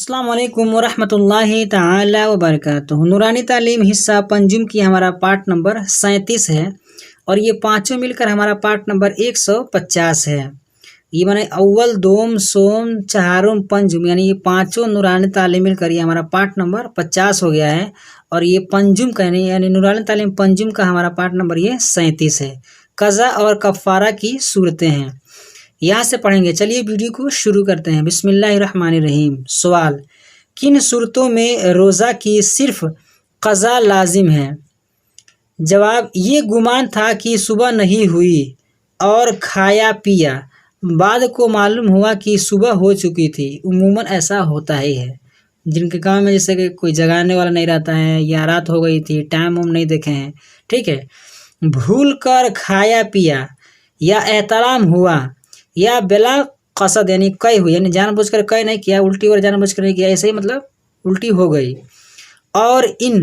السلام علیکم ورحمۃ اللہ تعالی وبرکاتہ۔ نورانی تعلیم حصہ پنجم کی ہمارا پارٹ نمبر 37 ہے اور یہ پانچوں مل کر ہمارا پارٹ نمبر 150 ہے۔ یہ مانے اول دوم سوم چہارم پنجم، یعنی یہ پانچوں نورانی تعلیم مل کر یہ ہمارا پارٹ نمبر 50 ہو گیا ہے، اور یہ پنجم کا یعنی نورانی تعلیم پنجم کا ہمارا پارٹ نمبر یہ 37 ہے۔ قضا اور کفارہ کی صورتیں ہیں، یہاں سے پڑھیں گے۔ چلیے ویڈیو کو شروع کرتے ہیں۔ بسم اللہ الرحمن الرحیم۔ سوال: کن صورتوں میں روزہ کی صرف قضا لازم ہے؟ جواب: یہ گمان تھا کہ صبح نہیں ہوئی اور کھایا پیا، بعد کو معلوم ہوا کہ صبح ہو چکی تھی۔ عموماً ایسا ہوتا ہی ہے جن کے کام میں جیسے کہ کوئی جگانے والا نہیں رہتا ہے یا رات ہو گئی تھی، ٹائم نہیں دیکھے ہیں، ٹھیک ہے، بھول کر کھایا پیا یا احترام ہوا یا بلا قصد یعنی قے ہوئی، یعنی جان بوجھ کر قے نہیں کیا، الٹی اور جان بوجھ کر نہیں کیا، ایسے ہی مطلب الٹی ہو گئی، اور ان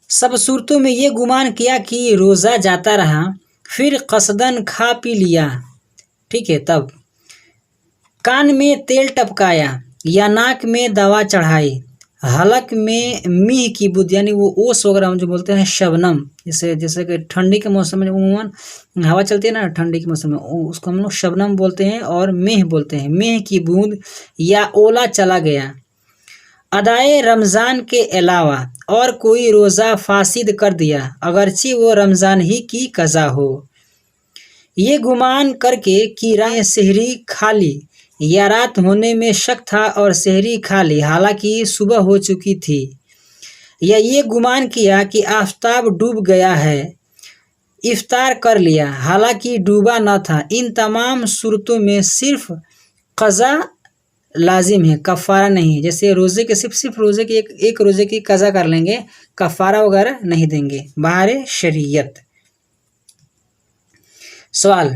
سب صورتوں میں یہ گمان کیا کہ روزہ جاتا رہا، پھر قصداً کھا پی لیا، ٹھیک ہے، تب کان میں تیل ٹپکایا یا ناک میں دوا چڑھائی، حلق میں میہ کی بد یعنی وہ اوس وغیرہ جو بولتے ہیں شبنم، جیسے کہ ٹھنڈی کے موسم میں عموماً ہوا چلتی ہے نا، ٹھنڈی کے موسم میں اس کو ہم لوگ شبنم بولتے ہیں اور میہ بولتے ہیں، میہ کی بوند یا اولا چلا گیا، ادائے رمضان کے علاوہ اور کوئی روزہ فاسد کر دیا اگرچہ وہ رمضان ہی کی قضا ہو، یہ گمان کر کے کہ رات سحری کھا لی یا رات ہونے میں شک تھا اور سحری کھا لی حالانکہ صبح ہو چکی تھی، یا یہ گمان کیا کہ آفتاب ڈوب گیا ہے، افطار کر لیا حالانکہ ڈوبا نہ تھا۔ ان تمام صورتوں میں صرف قضا لازم ہے، کفارہ نہیں۔ جیسے روزے کے صرف روزے کی ایک روزے کی قضا کر لیں گے، کفارہ وغیرہ نہیں دیں گے بہر شریعت۔ سوال: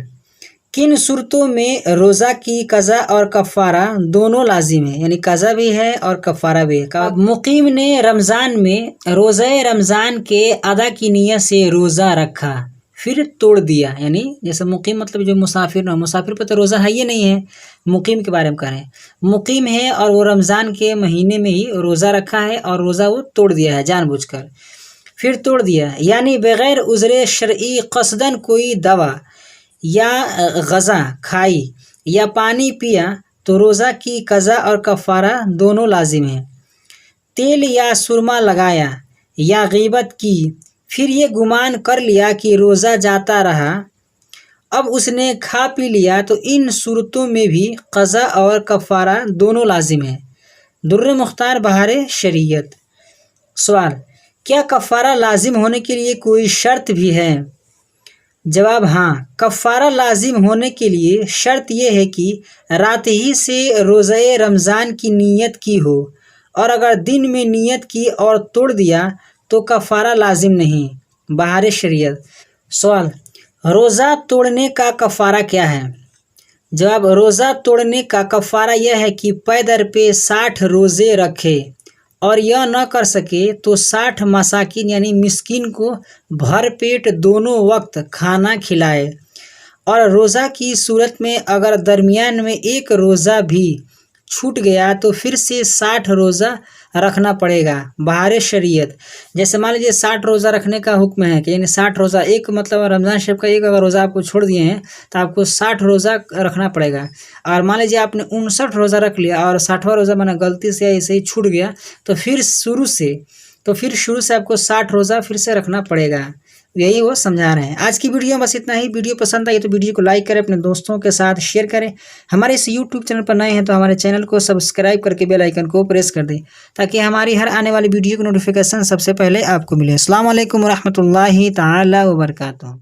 کن صورتوں میں روزہ کی قضا اور کفارہ دونوں لازم ہے، یعنی قضا بھی ہے اور کفارہ بھی ہے؟ مقیم نے رمضان میں روزہ رمضان کے ادا کی نیت سے روزہ رکھا پھر توڑ دیا، یعنی جیسے مقیم مطلب جو مسافر نہ، مسافر پہ تو روزہ ہے ہی نہیں ہے، مقیم کے بارے میں کہہ رہے ہیں، مقیم ہے اور وہ رمضان کے مہینے میں ہی روزہ رکھا ہے اور روزہ وہ توڑ دیا ہے جان بوجھ کر، پھر توڑ دیا، یعنی بغیر عذر شرعی قصداً کوئی دوا یا غذا کھائی یا پانی پیا تو روزہ کی قضا اور کفارہ دونوں لازم ہیں۔ تیل یا سرما لگایا یا غیبت کی، پھر یہ گمان کر لیا کہ روزہ جاتا رہا، اب اس نے کھا پی لیا، تو ان صورتوں میں بھی قضا اور کفارہ دونوں لازم ہیں۔ در مختار بہر شریعت۔ سوال: کیا کفارہ لازم ہونے کے لیے کوئی شرط بھی ہے؟ جواب: ہاں، کفارہ لازم ہونے کے لیے شرط یہ ہے کہ رات ہی سے روزہ رمضان کی نیت کی ہو، اور اگر دن میں نیت کی اور توڑ دیا تو کفارہ لازم نہیں بہر شریعت۔ سوال: روزہ توڑنے کا کفارہ کیا ہے؟ جواب: روزہ توڑنے کا کفارہ یہ ہے کہ پے در پہ 60 روزے رکھے، اور یہ نہ کر سکے تو 60 مساکین یعنی مسکین کو بھر پیٹ دونوں وقت کھانا کھلائے، اور روزہ کی صورت میں اگر درمیان میں ایک روزہ بھی چھوٹ گیا تو پھر سے 60 روزہ رکھنا پڑے گا بہر شریعت۔ جیسے مان لیجیے 60 روزہ رکھنے کا حکم ہے کہ یعنی 60 روزہ، ایک مطلب رمضان شریف کا ایک اگر روزہ آپ کو چھوڑ دیے ہیں تو آپ کو 60 روزہ رکھنا پڑے گا، اور مان لیجیے آپ نے 59 روزہ رکھ لیا اور 60واں روزہ میں نے غلطی سے ایسے ہی چھوٹ گیا تو پھر شروع سے آپ کو 60 روزہ پھر سے رکھنا پڑے گا، یہی وہ سمجھا رہے ہیں۔ آج کی ویڈیو بس اتنا ہی۔ ویڈیو پسند آئی تو ویڈیو کو لائک کریں، اپنے دوستوں کے ساتھ شیئر کریں، ہمارے اس یوٹیوب چینل پر نئے ہیں تو ہمارے چینل کو سبسکرائب کر کے بیل آئیکن کو پریس کر دیں تاکہ ہماری ہر آنے والی ویڈیو کی نوٹیفیکیشن سب سے پہلے آپ کو ملے۔ السلام علیکم ورحمۃ اللہ تعالی وبرکاتہ۔